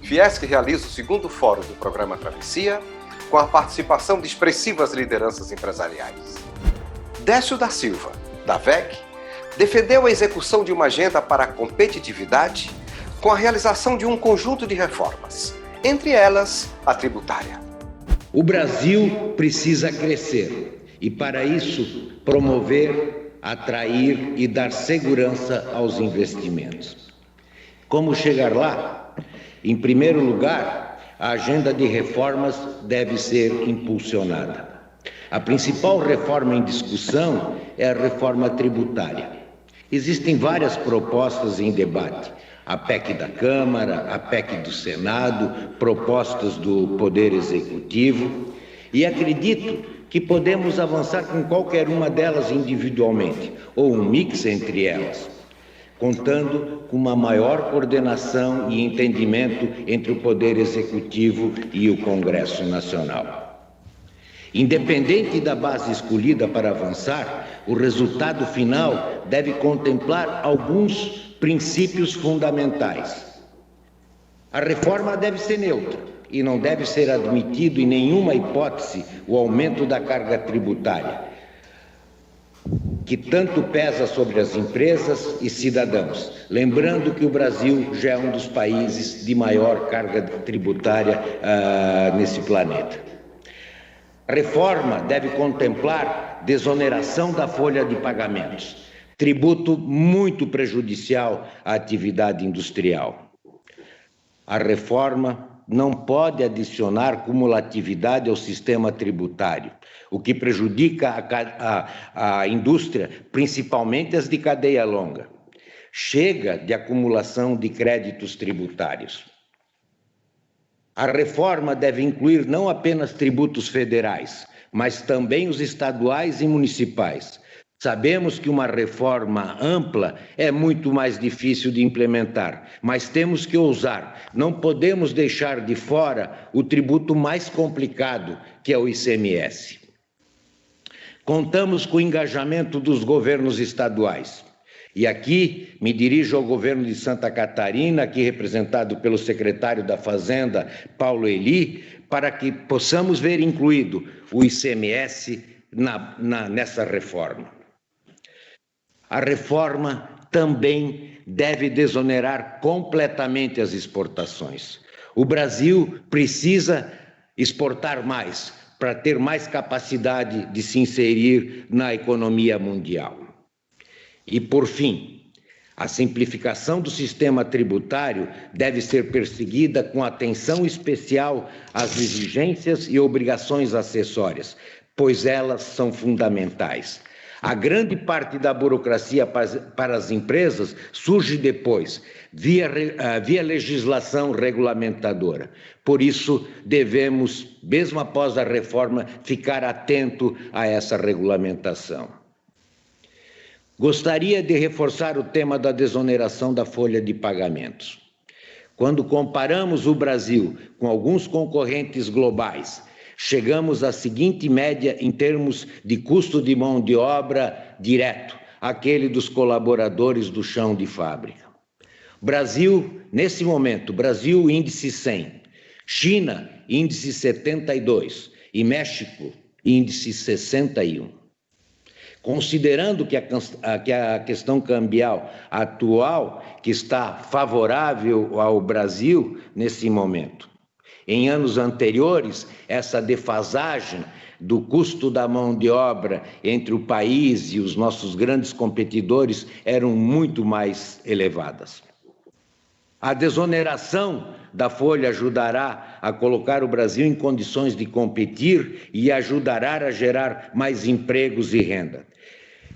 Fiesc realiza o segundo fórum do programa Travessia, com a participação de expressivas lideranças empresariais. Décio da Silva, da VEG, defendeu a execução de uma agenda para a competitividade com a realização de um conjunto de reformas, entre elas a tributária. O Brasil precisa crescer e, para isso, promover, atrair e dar segurança aos investimentos. Como chegar lá? Em primeiro lugar, a agenda de reformas deve ser impulsionada. A principal reforma em discussão é a reforma tributária. Existem várias propostas em debate. A PEC da Câmara, a PEC do Senado, propostas do Poder Executivo. E acredito que podemos avançar com qualquer uma delas individualmente, ou um mix entre elas, contando com uma maior coordenação e entendimento entre o Poder Executivo e o Congresso Nacional. Independente da base escolhida para avançar, o resultado final deve contemplar alguns princípios fundamentais. A reforma deve ser neutra e não deve ser admitido em nenhuma hipótese o aumento da carga tributária, que tanto pesa sobre as empresas e cidadãos. Lembrando que o Brasil já é um dos países de maior carga tributária nesse planeta. A reforma deve contemplar desoneração da folha de pagamentos, tributo muito prejudicial à atividade industrial. A reforma não pode adicionar cumulatividade ao sistema tributário, o que prejudica a indústria, principalmente as de cadeia longa. Chega de acumulação de créditos tributários. A reforma deve incluir não apenas tributos federais, mas também os estaduais e municipais. Sabemos que uma reforma ampla é muito mais difícil de implementar, mas temos que ousar. Não podemos deixar de fora o tributo mais complicado, que é o ICMS. Contamos com o engajamento dos governos estaduais. E aqui me dirijo ao governo de Santa Catarina, aqui representado pelo secretário da Fazenda, Paulo Eli, para que possamos ver incluído o ICMS nessa reforma. A reforma também deve desonerar completamente as exportações. O Brasil precisa exportar mais para ter mais capacidade de se inserir na economia mundial. E, por fim, a simplificação do sistema tributário deve ser perseguida com atenção especial às exigências e obrigações acessórias, pois elas são fundamentais. A grande parte da burocracia para as empresas surge depois, via legislação regulamentadora. Por isso, devemos, mesmo após a reforma, ficar atento a essa regulamentação. Gostaria de reforçar o tema da desoneração da folha de pagamentos. Quando comparamos o Brasil com alguns concorrentes globais, chegamos à seguinte média em termos de custo de mão de obra direto, aquele dos colaboradores do chão de fábrica. Brasil, nesse momento, Brasil índice 100, China índice 72 e México índice 61. Considerando que a questão cambial atual, que está favorável ao Brasil nesse momento. Em anos anteriores, essa defasagem do custo da mão de obra entre o país e os nossos grandes competidores eram muito mais elevadas. A desoneração da folha ajudará a colocar o Brasil em condições de competir e ajudará a gerar mais empregos e renda.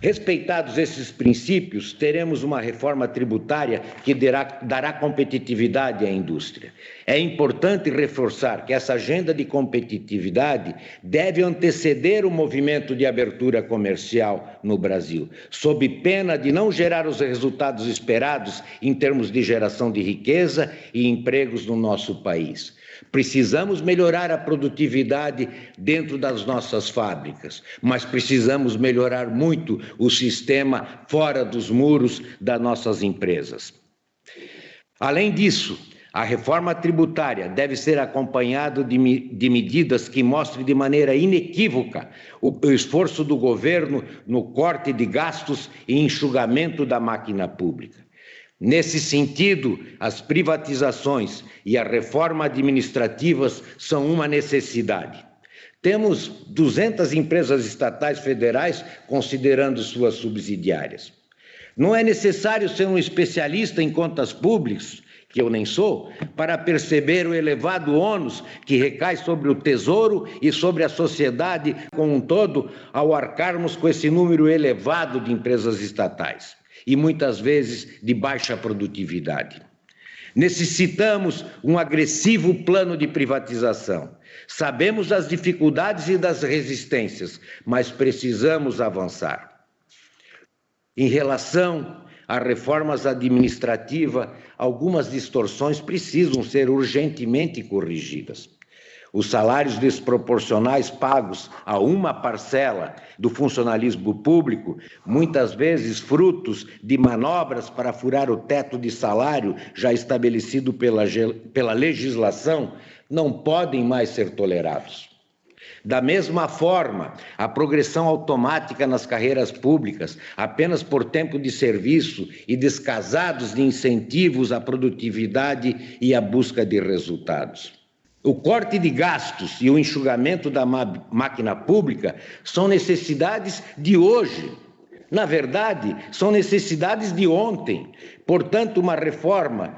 Respeitados esses princípios, teremos uma reforma tributária que dará competitividade à indústria. É importante reforçar que essa agenda de competitividade deve anteceder o movimento de abertura comercial no Brasil, sob pena de não gerar os resultados esperados em termos de geração de riqueza e empregos no nosso país. Precisamos melhorar a produtividade dentro das nossas fábricas, mas precisamos melhorar muito o sistema fora dos muros das nossas empresas. Além disso, A reforma tributária deve ser acompanhada de medidas que mostrem de maneira inequívoca o esforço do governo no corte de gastos e enxugamento da máquina pública. Nesse sentido, as privatizações e a reforma administrativas são uma necessidade. Temos 200 empresas estatais federais considerando suas subsidiárias. Não é necessário ser um especialista em contas públicas, que eu nem sou, para perceber o elevado ônus que recai sobre o Tesouro e sobre a sociedade como um todo ao arcarmos com esse número elevado de empresas estatais e muitas vezes de baixa produtividade. Necessitamos um agressivo plano de privatização. Sabemos das dificuldades e das resistências, mas precisamos avançar. Em relação a reformas administrativas, algumas distorções precisam ser urgentemente corrigidas. Os salários desproporcionais pagos a uma parcela do funcionalismo público, muitas vezes frutos de manobras para furar o teto de salário já estabelecido pela legislação, não podem mais ser tolerados. Da mesma forma, a progressão automática nas carreiras públicas, apenas por tempo de serviço e descasados de incentivos à produtividade e à busca de resultados. O corte de gastos e o enxugamento da máquina pública são necessidades de hoje. Na verdade, são necessidades de ontem. Portanto, uma reforma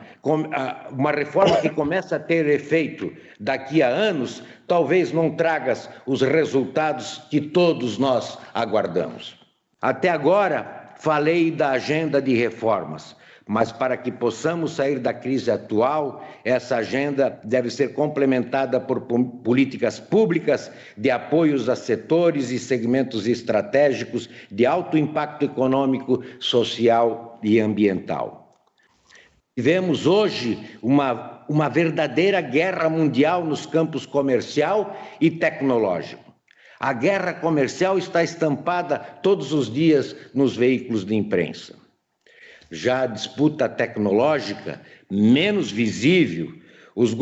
que começa a ter efeito daqui a anos, talvez não traga os resultados que todos nós aguardamos. Até agora, falei da agenda de reformas, mas para que possamos sair da crise atual, essa agenda deve ser complementada por políticas públicas de apoios a setores e segmentos estratégicos de alto impacto econômico, social e ambiental. Vivemos hoje uma verdadeira guerra mundial nos campos comercial e tecnológico. A guerra comercial está estampada todos os dias nos veículos de imprensa. Já a disputa tecnológica, menos visível, os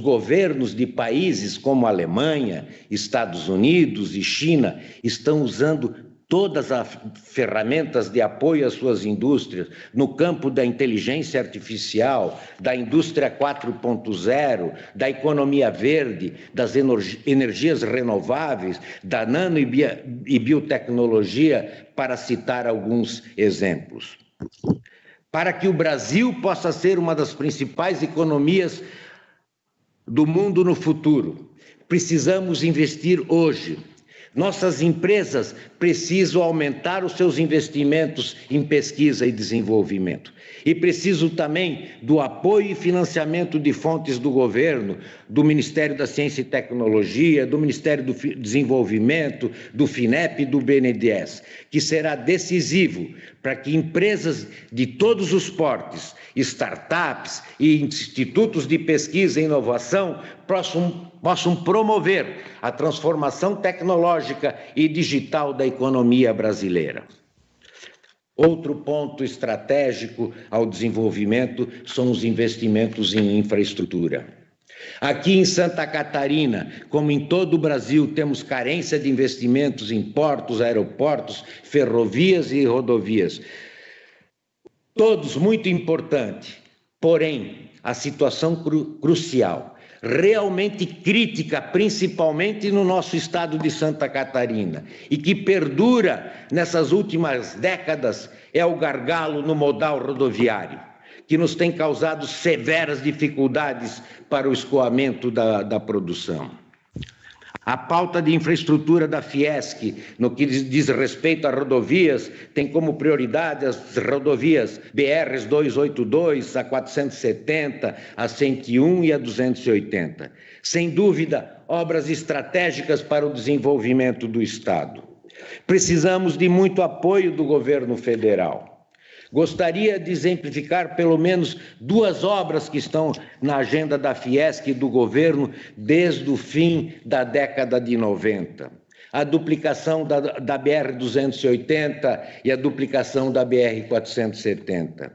governos de países como Alemanha, Estados Unidos e China estão usando todas as ferramentas de apoio às suas indústrias no campo da inteligência artificial, da indústria 4.0, da economia verde, das energias renováveis, da nano e biotecnologia, para citar alguns exemplos. Para que o Brasil possa ser uma das principais economias do mundo no futuro, precisamos investir hoje. Nossas empresas precisam aumentar os seus investimentos em pesquisa e desenvolvimento. E precisam também do apoio e financiamento de fontes do governo, do Ministério da Ciência e Tecnologia, do Ministério do Desenvolvimento, do FINEP e do BNDES, que será decisivo para que empresas de todos os portes, startups e institutos de pesquisa e inovação possam promover a transformação tecnológica e digital da economia brasileira. Outro ponto estratégico ao desenvolvimento são os investimentos em infraestrutura. Aqui em Santa Catarina, como em todo o Brasil, temos carência de investimentos em portos, aeroportos, ferrovias e rodovias. Todos muito importantes, porém, a situação crucial, realmente crítica, principalmente no nosso estado de Santa Catarina, e que perdura nessas últimas décadas, é o gargalo no modal rodoviário, que nos tem causado severas dificuldades para o escoamento da produção. A pauta de infraestrutura da Fiesc, no que diz respeito a rodovias, tem como prioridade as rodovias BRs 282, a 470, a 101 e a 280. Sem dúvida, obras estratégicas para o desenvolvimento do Estado. Precisamos de muito apoio do governo federal. Gostaria de exemplificar pelo menos duas obras que estão na agenda da Fiesc e do governo desde o fim da década de 90. A duplicação da BR-280 e a duplicação da BR-470.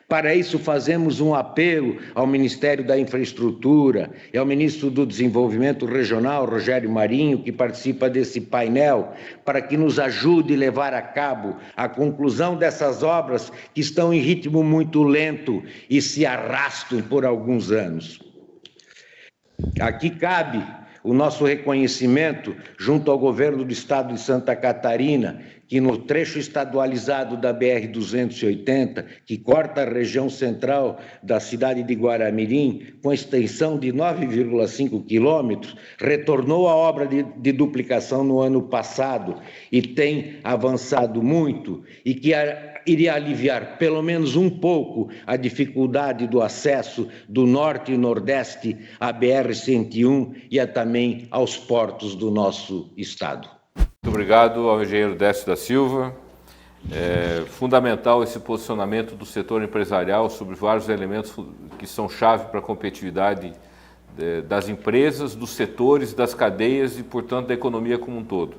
Para isso, fazemos um apelo ao Ministério da Infraestrutura e ao Ministro do Desenvolvimento Regional, Rogério Marinho, que participa desse painel, para que nos ajude a levar a cabo a conclusão dessas obras que estão em ritmo muito lento e se arrastam por alguns anos. Aqui cabe o nosso reconhecimento junto ao governo do estado de Santa Catarina, que no trecho estadualizado da BR-280, que corta a região central da cidade de Guaramirim, com extensão de 9,5 quilômetros, retornou à obra de duplicação no ano passado e tem avançado muito, e que iria aliviar pelo menos um pouco a dificuldade do acesso do norte e nordeste à BR-101 e também aos portos do nosso estado. Muito obrigado ao engenheiro Décio da Silva. É fundamental esse posicionamento do setor empresarial sobre vários elementos que são chave para a competitividade das empresas, dos setores, das cadeias e, portanto, da economia como um todo.